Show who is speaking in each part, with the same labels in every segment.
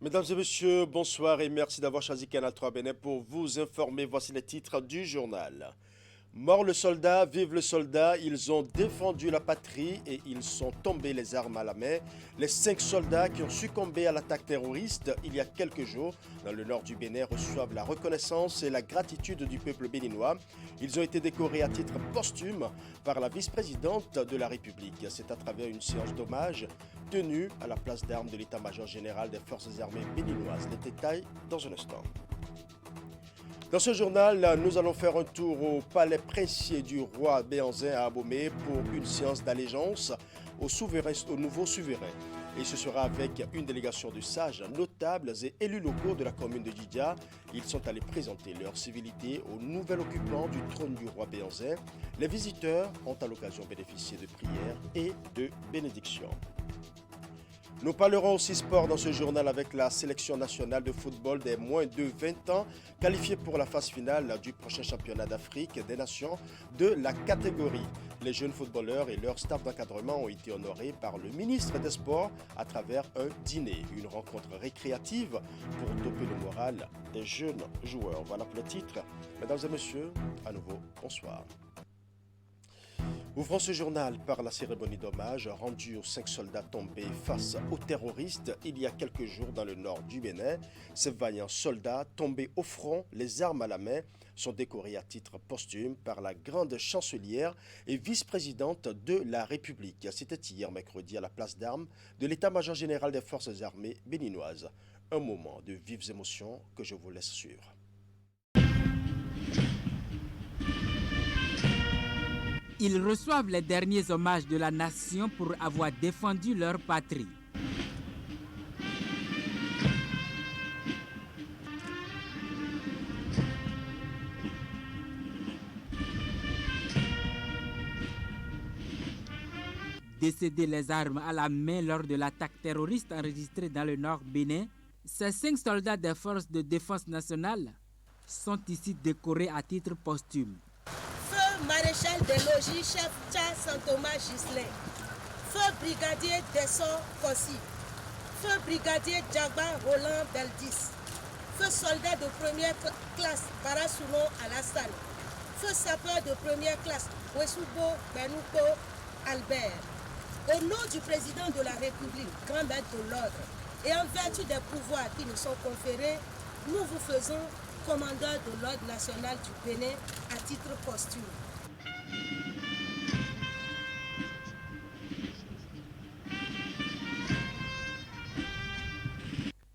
Speaker 1: Mesdames et messieurs, bonsoir et merci d'avoir choisi Canal 3 Bénin pour vous informer. Voici les titres du journal. Mort le soldat, vive le soldat, ils ont défendu la patrie et ils sont tombés les armes à la main. Les 5 soldats qui ont succombé à l'attaque terroriste il y a quelques jours dans le nord du Bénin reçoivent la reconnaissance et la gratitude du peuple béninois. Ils ont été décorés à titre posthume par la vice-présidente de la République. C'est à travers une séance d'hommage tenue à la place d'armes de l'état-major général des forces armées béninoises. Les détails dans un instant. Dans ce journal, nous allons faire un tour au palais princier du roi Béhanzin à Abomey pour une séance d'allégeance au nouveau souverain. Et ce sera avec une délégation de sages, notables et élus locaux de la commune de Djidia. Ils sont allés présenter leur civilité au nouvel occupant du trône du roi Béhanzin. Les visiteurs ont à l'occasion bénéficié de prières et de bénédictions. Nous parlerons aussi sport dans ce journal avec la sélection nationale de football des moins de 20 ans qualifiée pour la phase finale du prochain championnat d'Afrique des Nations de la catégorie. Les jeunes footballeurs et leur staff d'encadrement ont été honorés par le ministre des Sports à travers un dîner, une rencontre récréative pour doper le moral des jeunes joueurs. Voilà pour le titre. Mesdames et messieurs, à nouveau, bonsoir. Ouvrons ce journal par la cérémonie d'hommage rendue aux 5 soldats tombés face aux terroristes il y a quelques jours dans le nord du Bénin. Ces vaillants soldats tombés au front, les armes à la main, sont décorés à titre posthume par la grande chancelière et vice-présidente de la République. C'était hier mercredi à la place d'armes de l'état-major général des forces armées béninoises. Un moment de vives émotions que je vous laisse suivre.
Speaker 2: Ils reçoivent les derniers hommages de la nation pour avoir défendu leur patrie. Décédés les armes à la main lors de l'attaque terroriste enregistrée dans le nord Bénin, ces 5 soldats des forces de défense nationale sont ici décorés à titre posthume.
Speaker 3: Feu maréchal des logis, chef Tcha Saint-Thomas Gislin. Feu brigadier Dessor Kossi. Feu brigadier Djagba Roland Beldis. Feu soldat de première classe Barasuno Alassane. Feu sapeur de première classe Wesubo Benouko Albert. Au nom du président de la République, grand maître de l'ordre, et en vertu des pouvoirs qui nous sont conférés, nous vous faisons commandeur de l'ordre national du Bénin à titre posthume.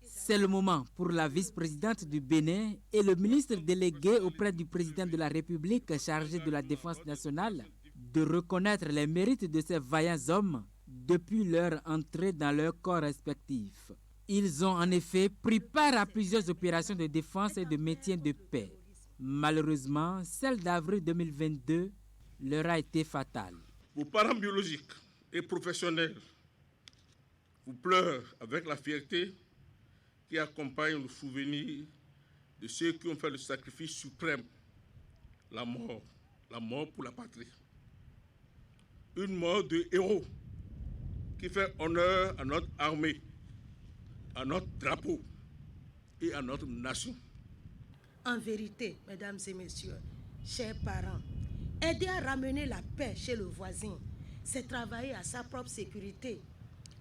Speaker 2: C'est le moment pour la vice-présidente du Bénin et le ministre délégué auprès du président de la République chargé de la défense nationale de reconnaître les mérites de ces vaillants hommes depuis leur entrée dans leurs corps respectifs. Ils ont en effet pris part à plusieurs opérations de défense et de maintien de paix. Malheureusement, celle d'avril 2022 leur a été fatale.
Speaker 4: Vos parents biologiques et professionnels vous pleurent avec la fierté qui accompagne le souvenir de ceux qui ont fait le sacrifice suprême, la mort pour la patrie. Une mort de héros qui fait honneur à notre armée, à notre drapeau et à notre nation.
Speaker 3: En vérité, mesdames et messieurs, chers parents, aider à ramener la paix chez le voisin, c'est travailler à sa propre sécurité.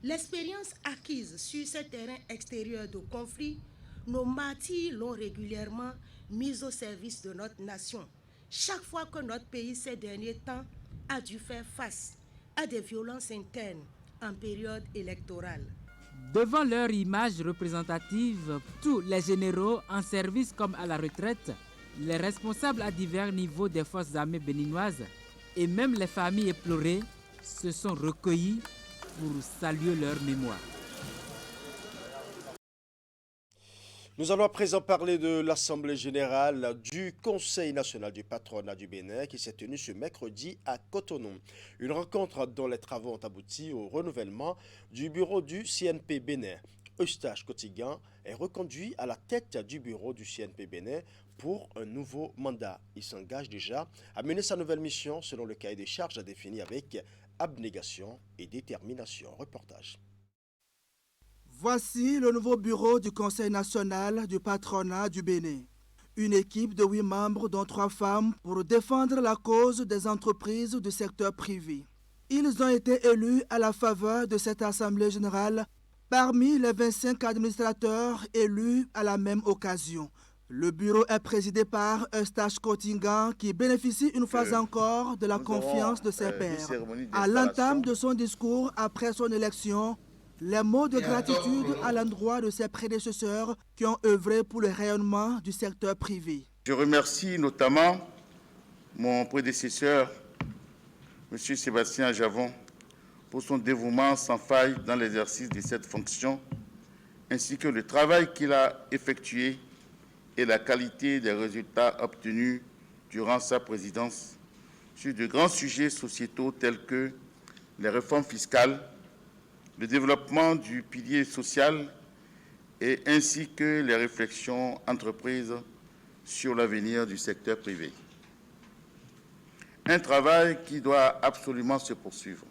Speaker 3: L'expérience acquise sur ce terrain extérieur de conflit, nos martyrs l'ont régulièrement mise au service de notre nation. Chaque fois que notre pays ces derniers temps a dû faire face à des violences internes en période électorale.
Speaker 2: Devant leur image représentative, tous les généraux en service comme à la retraite, les responsables à divers niveaux des forces armées béninoises et même les familles éplorées se sont recueillis pour saluer leur mémoire.
Speaker 1: Nous allons à présent parler de l'Assemblée générale du Conseil national du patronat du Bénin qui s'est tenue ce mercredi à Cotonou. Une rencontre dont les travaux ont abouti au renouvellement du bureau du CNP Bénin. Eustache Kotigan est reconduit à la tête du bureau du CNP Bénin pour un nouveau mandat. Il s'engage déjà à mener sa nouvelle mission selon le cahier des charges défini avec abnégation et détermination. Reportage.
Speaker 5: Voici le nouveau bureau du Conseil national du patronat du Bénin. Une équipe de 8 membres, dont 3 femmes, pour défendre la cause des entreprises du secteur privé. Ils ont été élus à la faveur de cette Assemblée générale parmi les 25 administrateurs élus à la même occasion. Le bureau est présidé par Eustache Kotingan qui bénéficie une fois encore de la confiance de ses pairs. À l'entame de son discours après son élection, les mots de gratitude à l'endroit de ses prédécesseurs qui ont œuvré pour le rayonnement du secteur privé.
Speaker 6: Je remercie notamment mon prédécesseur, M. Sébastien Javon, pour son dévouement sans faille dans l'exercice de cette fonction, ainsi que le travail qu'il a effectué et la qualité des résultats obtenus durant sa présidence sur de grands sujets sociétaux tels que les réformes fiscales, le développement du pilier social et ainsi que les réflexions entreprises sur l'avenir du secteur privé. Un travail qui doit absolument se poursuivre.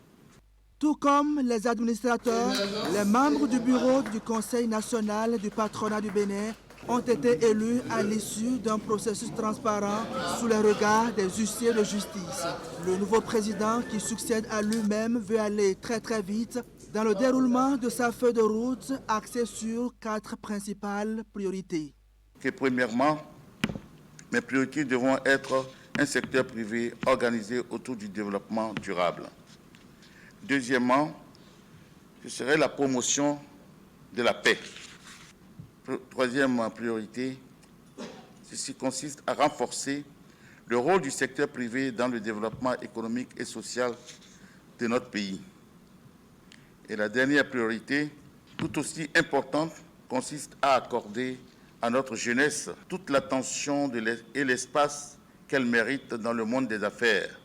Speaker 5: Tout comme les administrateurs, les membres du bureau du Conseil national du patronat du Bénin ont été élus à l'issue d'un processus transparent sous les regards des huissiers de justice. Le nouveau président qui succède à lui-même veut aller très vite dans le déroulement de sa feuille de route axée sur 4 principales priorités.
Speaker 6: Premièrement, mes priorités devront être un secteur privé organisé autour du développement durable. Deuxièmement, ce serait la promotion de la paix. Troisième priorité, ceci consiste à renforcer le rôle du secteur privé dans le développement économique et social de notre pays. Et la dernière priorité, tout aussi importante, consiste à accorder à notre jeunesse toute l'attention et l'espace qu'elle mérite dans le monde des affaires.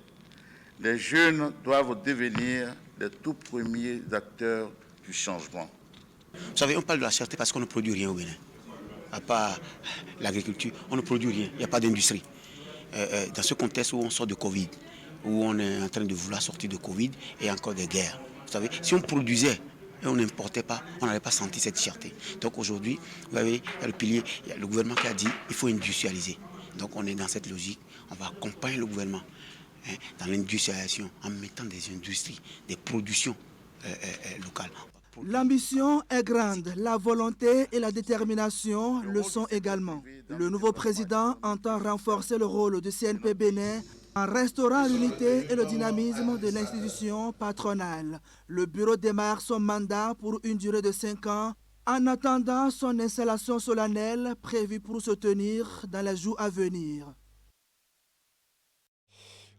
Speaker 6: Les jeunes doivent devenir les tout premiers acteurs du changement.
Speaker 7: Vous savez, on parle de la cherté parce qu'on ne produit rien au Bénin. À part l'agriculture, on ne produit rien, il n'y a pas d'industrie. Dans ce contexte où on sort de Covid, où on est en train de vouloir sortir de Covid et encore des guerres. Vous savez, si on produisait et on n'importait pas, on n'allait pas sentir cette cherté. Donc aujourd'hui, vous voyez, il y a le pilier, il y a le gouvernement qui a dit qu'il faut industrialiser. Donc on est dans cette logique, on va accompagner le gouvernement dans l'industrialisation en mettant des industries, des productions locales.
Speaker 5: L'ambition est grande, la volonté et la détermination le sont également. Le nouveau président entend renforcer le rôle du CNP Bénin en restaurant l'unité et le dynamisme de l'institution patronale. Le bureau démarre son mandat pour une durée de 5 ans en attendant son installation solennelle prévue pour se tenir dans les jours à venir.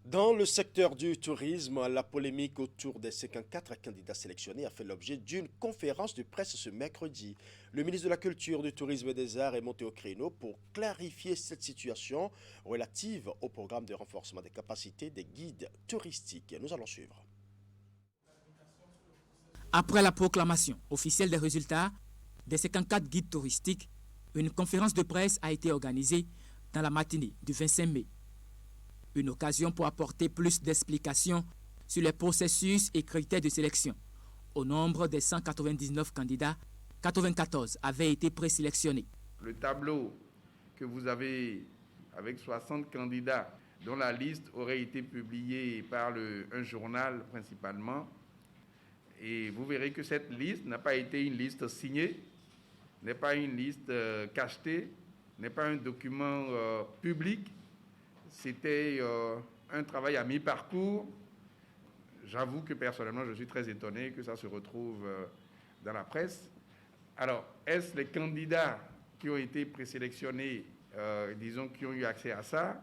Speaker 1: Dans le secteur du tourisme, la polémique autour des 54 candidats sélectionnés a fait l'objet d'une conférence de presse ce mercredi. Le ministre de la Culture, du Tourisme et des Arts est monté au créneau pour clarifier cette situation relative au programme de renforcement des capacités des guides touristiques. Nous allons suivre.
Speaker 2: Après la proclamation officielle des résultats des 54 guides touristiques, une conférence de presse a été organisée dans la matinée du 25 mai. Une occasion pour apporter plus d'explications sur les processus et critères de sélection. Au nombre des 199 candidats, 94 avaient été présélectionnés.
Speaker 8: Le tableau que vous avez avec 60 candidats dont la liste aurait été publiée par un journal principalement, et vous verrez que cette liste n'a pas été une liste signée, n'est pas une liste cachetée, n'est pas un document public. C'était un travail à mi-parcours. J'avoue que personnellement, je suis très étonné que ça se retrouve dans la presse. Alors, est-ce les candidats qui ont été présélectionnés, disons, qui ont eu accès à ça?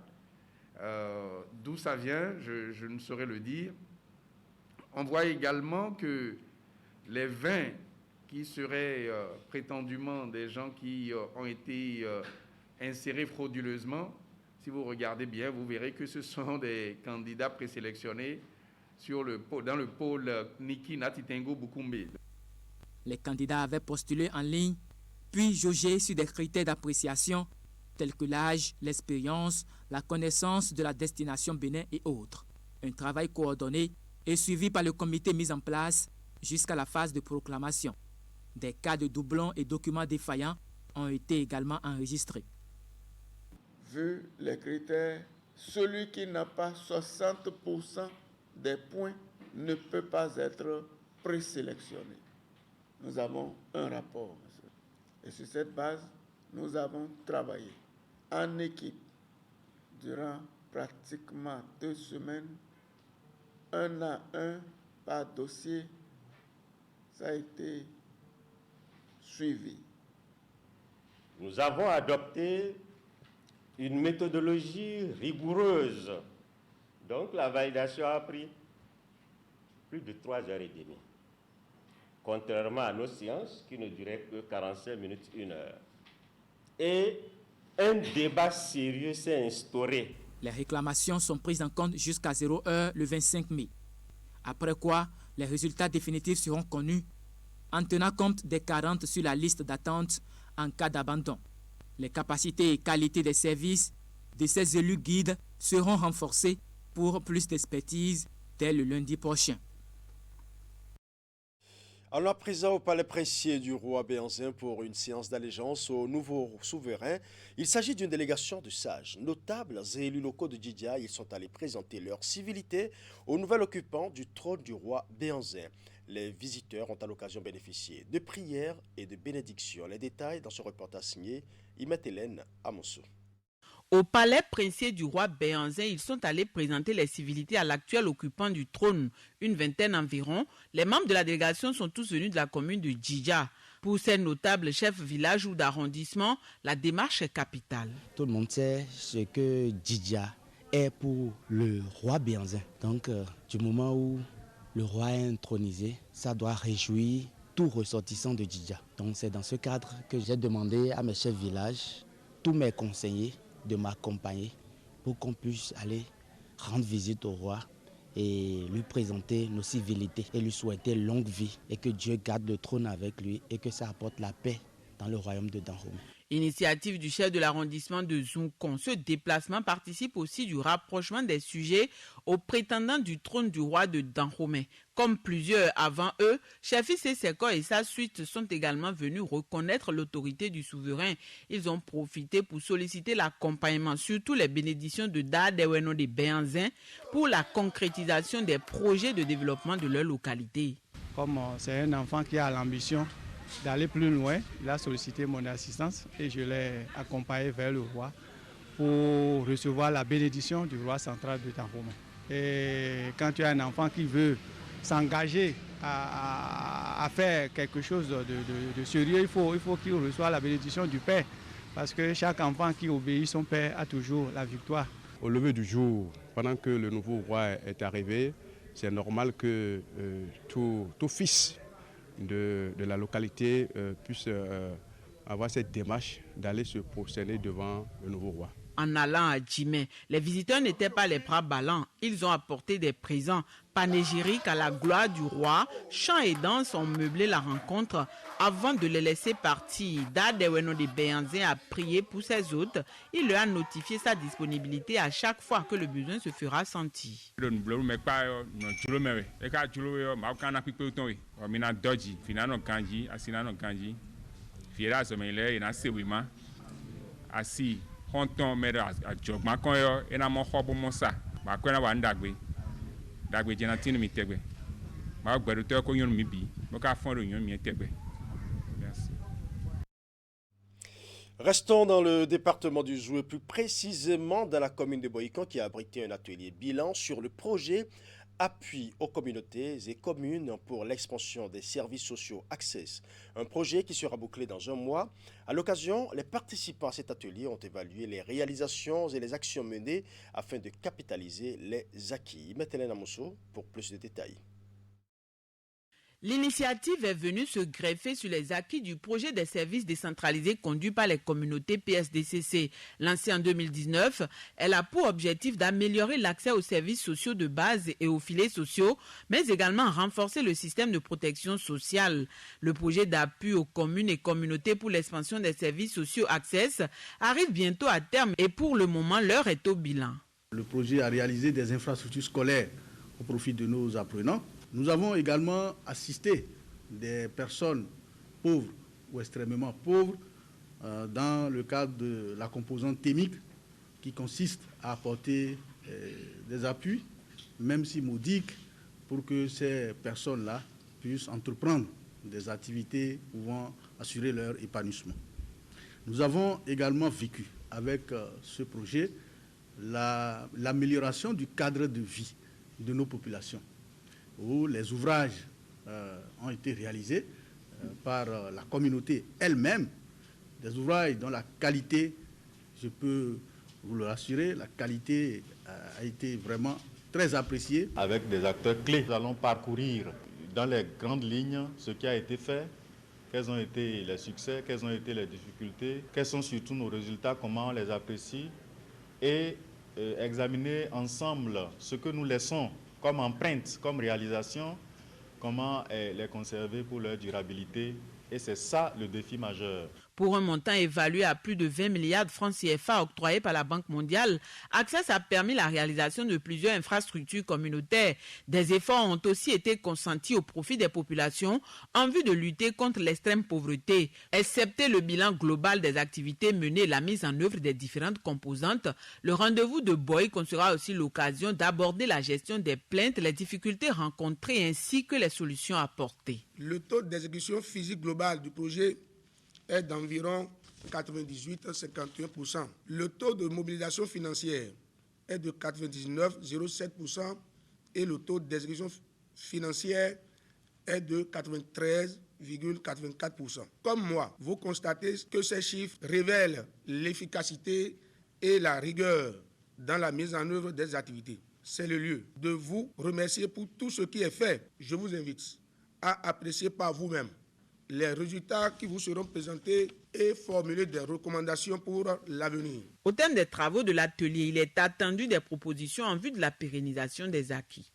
Speaker 8: D'où ça vient, je ne saurais le dire. On voit également que les 20 qui seraient prétendument des gens qui ont été insérés frauduleusement, si vous regardez bien, vous verrez que ce sont des candidats présélectionnés dans le pôle Niki Natitengo Bukumbe.
Speaker 2: Les candidats avaient postulé en ligne, puis jaugé sur des critères d'appréciation tels que l'âge, l'expérience, la connaissance de la destination Bénin et autres. Un travail coordonné et suivi par le comité mis en place jusqu'à la phase de proclamation. Des cas de doublons et documents défaillants ont été également enregistrés.
Speaker 9: Vu les critères, celui qui n'a pas 60% des points ne peut pas être présélectionné. Nous avons un rapport, monsieur. Et sur cette base, nous avons travaillé en équipe durant pratiquement 2 semaines, 1 à 1 par dossier. Ça a été suivi.
Speaker 10: Nous avons adopté une méthodologie rigoureuse. Donc la validation a pris plus de 3h30. Contrairement à nos séances qui ne duraient que 45 minutes, 1 heure. Et un débat sérieux s'est instauré.
Speaker 2: Les réclamations sont prises en compte jusqu'à 0 heure le 25 mai. Après quoi, les résultats définitifs seront connus en tenant compte des carences sur la liste d'attente en cas d'abandon. Les capacités et qualités des services de ces élus guides seront renforcées pour plus d'expertise dès le lundi prochain.
Speaker 1: Alors, à présent, au palais princier du roi Béhanzin pour une séance d'allégeance au nouveau souverain. Il s'agit d'une délégation de sages, notables et élus locaux de Djidia. Ils sont allés présenter leur civilité au nouvel occupant du trône du roi Béhanzin. Les visiteurs ont à l'occasion bénéficié de prières et de bénédictions. Les détails dans ce reportage signé Imet Hélène Amosso.
Speaker 11: Au palais princier du roi Béhanzin, ils sont allés présenter les civilités à l'actuel occupant du trône, une vingtaine environ. Les membres de la délégation sont tous venus de la commune de Djidia. Pour ces notables chefs village ou d'arrondissement, la démarche est capitale.
Speaker 12: Tout le monde sait ce que Djidia est pour le roi Béhanzin. Donc, du moment où le roi est intronisé, ça doit réjouir tout ressortissant de Djidia. Donc, c'est dans ce cadre que j'ai demandé à mes chefs villages, tous mes conseillers, de m'accompagner pour qu'on puisse aller rendre visite au roi et lui présenter nos civilités et lui souhaiter longue vie et que Dieu garde le trône avec lui et que ça apporte la paix dans le royaume de Dahomey.
Speaker 11: Initiative du chef de l'arrondissement de Zounkon. Ce déplacement participe aussi du rapprochement des sujets aux prétendants du trône du roi de Dahomey. Comme plusieurs avant eux, Chefi Seko et sa suite sont également venus reconnaître l'autorité du souverain. Ils ont profité pour solliciter l'accompagnement, surtout les bénédictions de Dadeweno de Béhanzin, pour la concrétisation des projets de développement de leur localité.
Speaker 13: Comme c'est un enfant qui a l'ambition d'aller plus loin, il a sollicité mon assistance et je l'ai accompagné vers le roi pour recevoir la bénédiction du roi central de Dahomey. Et quand tu as un enfant qui veut s'engager à faire quelque chose de sérieux, il faut qu'il reçoive la bénédiction du père, parce que chaque enfant qui obéit son père a toujours la victoire.
Speaker 14: Au lever du jour, pendant que le nouveau roi est arrivé, c'est normal que tout fils de la localité puisse avoir cette démarche d'aller se prosterner devant le nouveau roi.
Speaker 11: En allant à Djimé, les visiteurs n'étaient pas les bras ballants. Ils ont apporté des présents panégyriques à la gloire du roi. Chants et danses ont meublé la rencontre avant de les laisser partir. Dadeweno de Béhanzin a prié pour ses hôtes. Il leur a notifié sa disponibilité à chaque fois que le besoin se fera sentir.
Speaker 15: Honton mero a jogma kon yo ena mo hobo mosa ba ko na wa ndagbe jena tinu mi tegbe ba gberu to ko yun mi bi mo ka fon ro yun mi tegbe. Merci.
Speaker 1: Restons dans le département du Zou, plus précisément dans la commune de Bohican qui a abrité un atelier bilan sur le projet Appui aux communautés et communes pour l'expansion des services sociaux Access, un projet qui sera bouclé dans un mois. À l'occasion, les participants à cet atelier ont évalué les réalisations et les actions menées afin de capitaliser les acquis. Mettez-les pour plus de détails.
Speaker 11: L'initiative est venue se greffer sur les acquis du projet des services décentralisés conduit par les communautés PSDCC. Lancée en 2019, elle a pour objectif d'améliorer l'accès aux services sociaux de base et aux filets sociaux, mais également renforcer le système de protection sociale. Le projet d'appui aux communes et communautés pour l'expansion des services sociaux Access arrive bientôt à terme et pour le moment, l'heure est au bilan.
Speaker 16: Le projet a réalisé des infrastructures scolaires au profit de nos apprenants. Nous avons également assisté des personnes pauvres ou extrêmement pauvres dans le cadre de la composante thémique qui consiste à apporter des appuis, même si modiques, pour que ces personnes-là puissent entreprendre des activités pouvant assurer leur épanouissement. Nous avons également vécu avec ce projet l'amélioration du cadre de vie de nos populations, où les ouvrages ont été réalisés par la communauté elle-même, des ouvrages dont la qualité, je peux vous le rassurer, la qualité a été vraiment très appréciée.
Speaker 17: Avec des acteurs clés, nous allons parcourir dans les grandes lignes ce qui a été fait, quels ont été les succès, quelles ont été les difficultés, quels sont surtout nos résultats, comment on les apprécie, et examiner ensemble ce que nous laissons comme empreinte, comme réalisation, comment les conserver pour leur durabilité. Et c'est ça le défi majeur.
Speaker 11: Pour un montant évalué à plus de 20 milliards de francs CFA octroyés par la Banque mondiale, Access a permis la réalisation de plusieurs infrastructures communautaires. Des efforts ont aussi été consentis au profit des populations en vue de lutter contre l'extrême pauvreté. Excepté le bilan global des activités menées et la mise en œuvre des différentes composantes, le rendez-vous de Boy sera aussi l'occasion d'aborder la gestion des plaintes, les difficultés rencontrées ainsi que les solutions apportées.
Speaker 18: Le taux d'exécution physique globale du projet est d'environ 98,51%. Le taux de mobilisation financière est de 99,07% et le taux d'exécution financière est de 93,84%. Comme moi, vous constatez que ces chiffres révèlent l'efficacité et la rigueur dans la mise en œuvre des activités. C'est le lieu de vous remercier pour tout ce qui est fait. Je vous invite à apprécier par vous-même les résultats qui vous seront présentés et formuler des recommandations pour l'avenir.
Speaker 11: Au terme des travaux de l'atelier, il est attendu des propositions en vue de la pérennisation des acquis.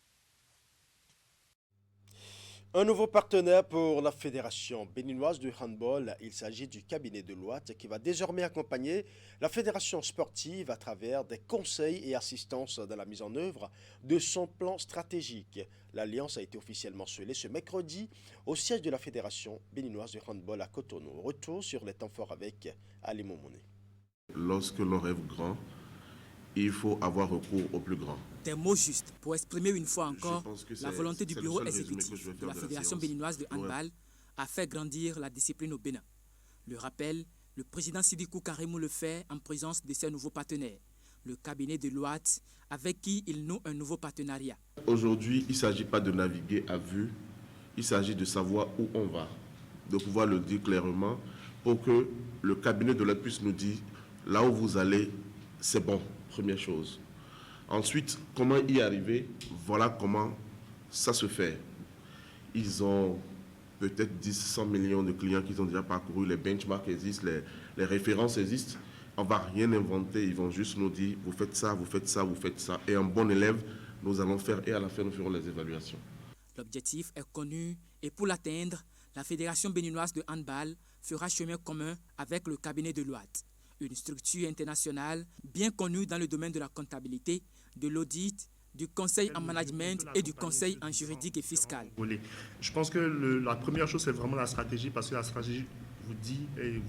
Speaker 1: Un nouveau partenaire pour la Fédération béninoise de handball. Il s'agit du cabinet de Deloitte qui va désormais accompagner la fédération sportive à travers des conseils et assistances dans la mise en œuvre de son plan stratégique. L'alliance a été officiellement scellée ce mercredi au siège de la Fédération béninoise de handball à Cotonou. Retour sur les temps forts avec Ali Momone.
Speaker 19: Lorsque l'on rêve grand, il faut avoir recours au plus grand.
Speaker 20: Des mots justes pour exprimer une fois encore la volonté du bureau exécutif de la Fédération béninoise de handball à faire grandir la discipline au Bénin. Le rappel, le président Sidicou Karimou le fait en présence de ses nouveaux partenaires, le cabinet de Deloitte avec qui il noue un nouveau partenariat.
Speaker 19: Aujourd'hui, il ne s'agit pas de naviguer à vue, il s'agit de savoir où on va, de pouvoir le dire clairement pour que le cabinet de Deloitte puisse nous dire là où vous allez, c'est bon. Première chose. Ensuite, comment y arriver? Voilà comment ça se fait. Ils ont peut-être 10-100 millions de clients qui ont déjà parcouru, les benchmarks existent, les références existent. On ne va rien inventer, ils vont juste nous dire, vous faites ça, vous faites ça, vous faites ça. Et un bon élève, nous allons faire, et à la fin, nous ferons les évaluations.
Speaker 20: L'objectif est connu et pour l'atteindre, la Fédération béninoise de handball fera chemin commun avec le cabinet de Deloitte, une structure internationale bien connue dans le domaine de la comptabilité, de l'audit, du conseil en management et du conseil en juridique et fiscal.
Speaker 21: Je pense que la première chose, c'est vraiment la stratégie, parce que la stratégie vous dit et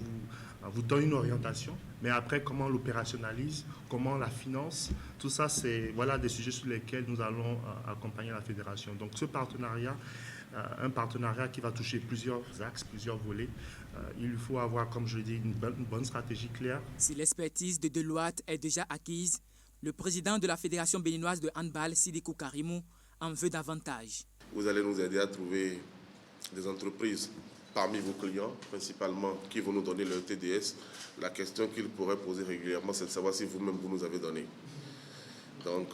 Speaker 21: vous donne une orientation, mais après, comment on l'opérationnalise, comment on la finance, tout ça, c'est des sujets sur lesquels nous allons accompagner la fédération. Donc ce partenariat, un partenariat qui va toucher plusieurs axes, plusieurs volets. Il faut avoir, comme je l'ai dit, une bonne stratégie claire.
Speaker 20: Si l'expertise de Deloitte est déjà acquise, le président de la Fédération béninoise de handball, Sidicou Karimou, en veut davantage.
Speaker 19: Vous allez nous aider à trouver des entreprises parmi vos clients, principalement, qui vont nous donner leur TDS. La question qu'ils pourraient poser régulièrement, c'est de savoir si vous-même vous nous avez donné. Donc,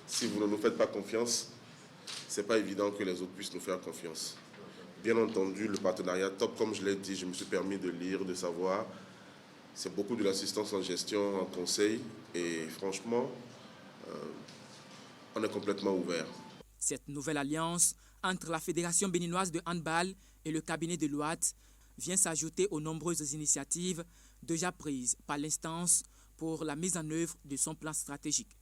Speaker 19: si vous ne nous faites pas confiance, ce n'est pas évident que les autres puissent nous faire confiance. Bien entendu, le partenariat top, comme je l'ai dit, je me suis permis de lire, de savoir. C'est beaucoup de l'assistance en gestion, en conseil. Et franchement, on est complètement ouvert.
Speaker 20: Cette nouvelle alliance entre la Fédération béninoise de handball et le cabinet de Deloitte vient s'ajouter aux nombreuses initiatives déjà prises par l'instance pour la mise en œuvre de son plan stratégique.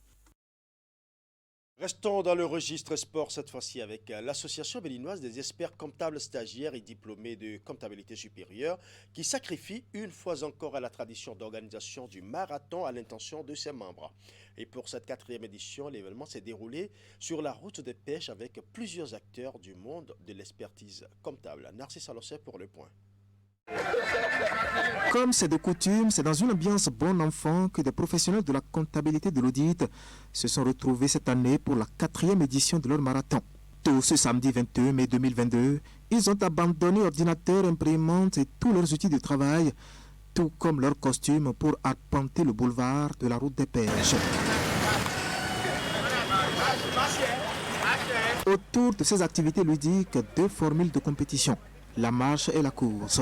Speaker 1: Restons dans le registre sport cette fois-ci avec l'association béninoise des experts comptables stagiaires et diplômés de comptabilité supérieure qui sacrifie une fois encore à la tradition d'organisation du marathon à l'intention de ses membres. Et pour cette 4e édition, l'événement s'est déroulé sur la route des pêches avec plusieurs acteurs du monde de l'expertise comptable. Narcisse Alossé pour le point.
Speaker 4: Comme c'est de coutume, c'est dans une ambiance bon enfant que des professionnels de la comptabilité de l'audit se sont retrouvés cette année pour la 4e édition de leur marathon. Tout ce samedi 22 mai 2022, ils ont abandonné ordinateurs, imprimantes et tous leurs outils de travail, tout comme leurs costumes pour arpenter le boulevard de la route des pêches. Autour de ces activités ludiques, 2 formules de compétition, la marche et la course.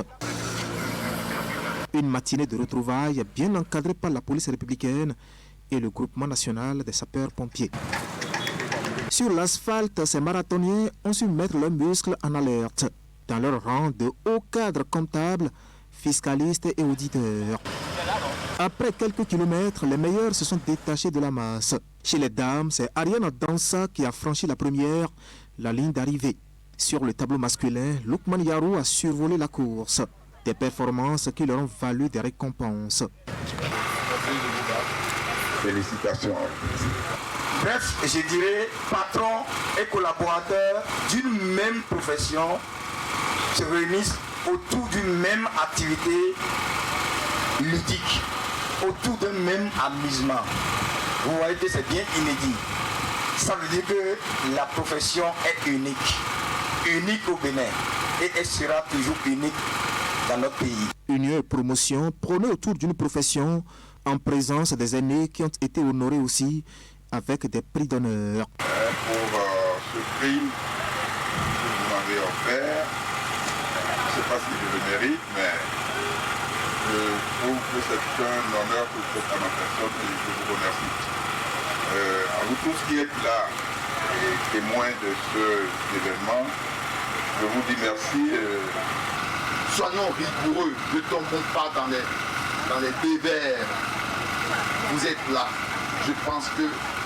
Speaker 4: Une matinée de retrouvailles bien encadrée par la police républicaine et le groupement national des sapeurs-pompiers. Sur l'asphalte, ces marathoniens ont su mettre leurs muscles en alerte dans leur rang de hauts cadres comptables, fiscalistes et auditeurs. Après quelques kilomètres, les meilleurs se sont détachés de la masse. Chez les dames, c'est Ariane Dansa qui a franchi la première, la ligne d'arrivée. Sur le tableau masculin, Lukman Yarou a survolé la course. Des performances qui leur ont valu des récompenses.
Speaker 22: Félicitations. Bref, je dirais, patrons et collaborateurs d'une même profession se réunissent autour d'une même activité ludique, autour d'un même amusement. Vous voyez que c'est bien inédit. Ça veut dire que la profession est unique. Unique au Bénin. Et elle sera toujours unique dans notre pays.
Speaker 4: Union et promotion prônée autour d'une profession en présence des aînés qui ont été honorés aussi avec des prix d'honneur.
Speaker 22: Pour ce prix que vous m'avez offert, je ne sais pas si je le mérite, mais je trouve que c'est un honneur que vous faites à ma personne et je vous remercie. À vous tous qui êtes là et témoins de cet événement, je vous dis merci.
Speaker 23: Soyons rigoureux, ne tombons pas dans les dévers. Vous êtes là. Je pense que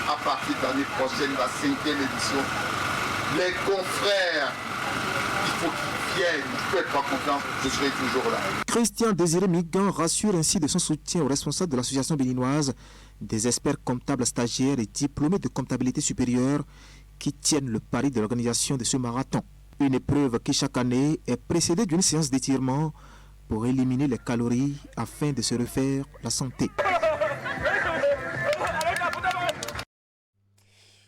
Speaker 23: à partir de l'année prochaine, la 5e édition, les confrères, il faut qu'ils viennent. Faites-moi confiance, je serai toujours là.
Speaker 4: Christian Désiré Migan rassure ainsi de son soutien aux responsables de l'association béninoise des experts comptables stagiaires et diplômés de comptabilité supérieure qui tiennent le pari de l'organisation de ce marathon. Une épreuve qui chaque année est précédée d'une séance d'étirement pour éliminer les calories afin de se refaire la santé.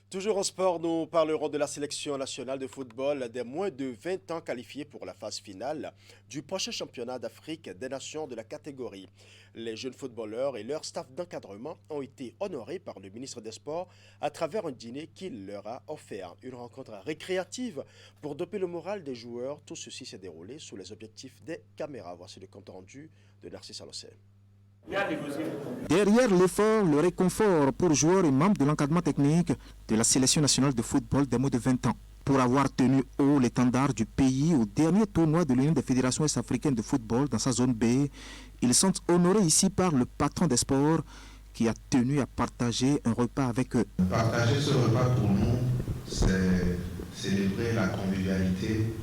Speaker 1: Toujours en sport, nous parlerons de la sélection nationale de football des moins de 20 ans qualifiés pour la phase finale du prochain championnat d'Afrique des nations de la catégorie. Les jeunes footballeurs et leur staff d'encadrement ont été honorés par le ministre des Sports à travers un dîner qu'il leur a offert. Une rencontre récréative pour doper le moral des joueurs. Tout ceci s'est déroulé sous les objectifs des caméras. Voici le compte rendu de Narcisse Alossé.
Speaker 4: Derrière l'effort, le réconfort pour joueurs et membres de l'encadrement technique de la sélection nationale de football des moins de 20 ans. Pour avoir tenu haut l'étendard du pays au dernier tournoi de l'Union des fédérations est-africaines de football dans sa zone B, ils sont honorés ici par le patron des sports qui a tenu à partager un repas avec eux.
Speaker 24: Partager ce repas pour nous, c'est célébrer la convivialité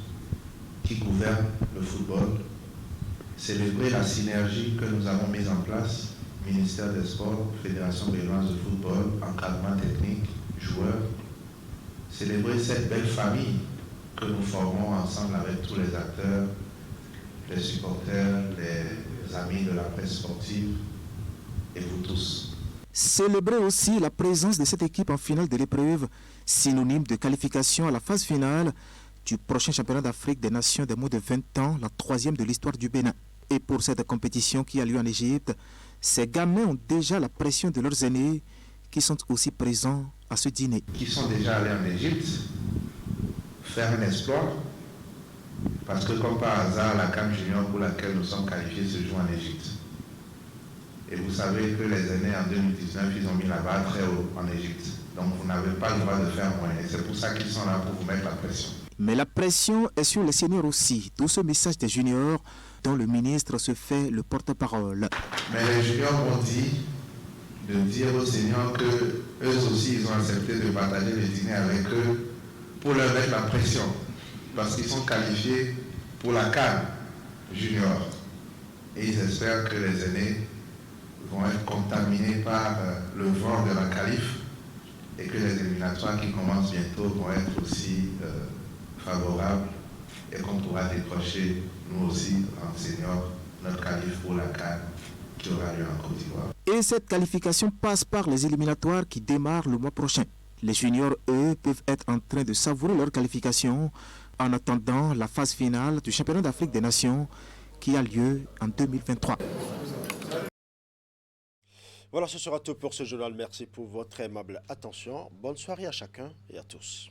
Speaker 24: qui gouverne le football, célébrer la synergie que nous avons mise en place, ministère des Sports, Fédération béninoise de football, encadrement technique, joueurs, célébrer cette belle famille que nous formons ensemble avec tous les acteurs, les supporters, les amis de la presse sportive et vous tous.
Speaker 4: Célébrer aussi la présence de cette équipe en finale de l'épreuve, synonyme de qualification à la phase finale du prochain championnat d'Afrique des nations des moins de 20 ans, la 3e de l'histoire du Bénin. Et pour cette compétition qui a lieu en Égypte, ces gamins ont déjà la pression de leurs aînés qui sont aussi présents à ce dîner.
Speaker 24: Qui sont déjà allés en Égypte faire un exploit, parce que comme par hasard, la CAN Junior pour laquelle nous sommes qualifiés se joue en Égypte. Et vous savez que les aînés en 2019, ils ont mis la barre très haut en Égypte. Donc vous n'avez pas le droit de faire moins. Et c'est pour ça qu'ils sont là pour vous mettre la pression.
Speaker 4: Mais la pression est sur les seniors aussi, d'où ce message des juniors dont le ministre se fait le porte-parole.
Speaker 24: Mais les juniors m'ont dit de dire aux seniors qu'eux aussi, ils ont accepté de partager le dîner avec eux pour leur mettre la pression, parce qu'ils sont qualifiés pour la CAN junior. Et ils espèrent que les aînés vont être contaminés par le vent de la qualif et que les éliminatoires qui commencent bientôt vont être aussi favorables et qu'on pourra décrocher, nous aussi, en senior, notre qualif pour la CAN qui aura lieu en Côte d'Ivoire.
Speaker 4: Et cette qualification passe par les éliminatoires qui démarrent le mois prochain. Les juniors, eux, peuvent être en train de savourer leur qualification en attendant la phase finale du championnat d'Afrique des Nations qui a lieu en 2023.
Speaker 1: Voilà, ce sera tout pour ce journal. Merci pour votre aimable attention. Bonne soirée à chacun et à tous.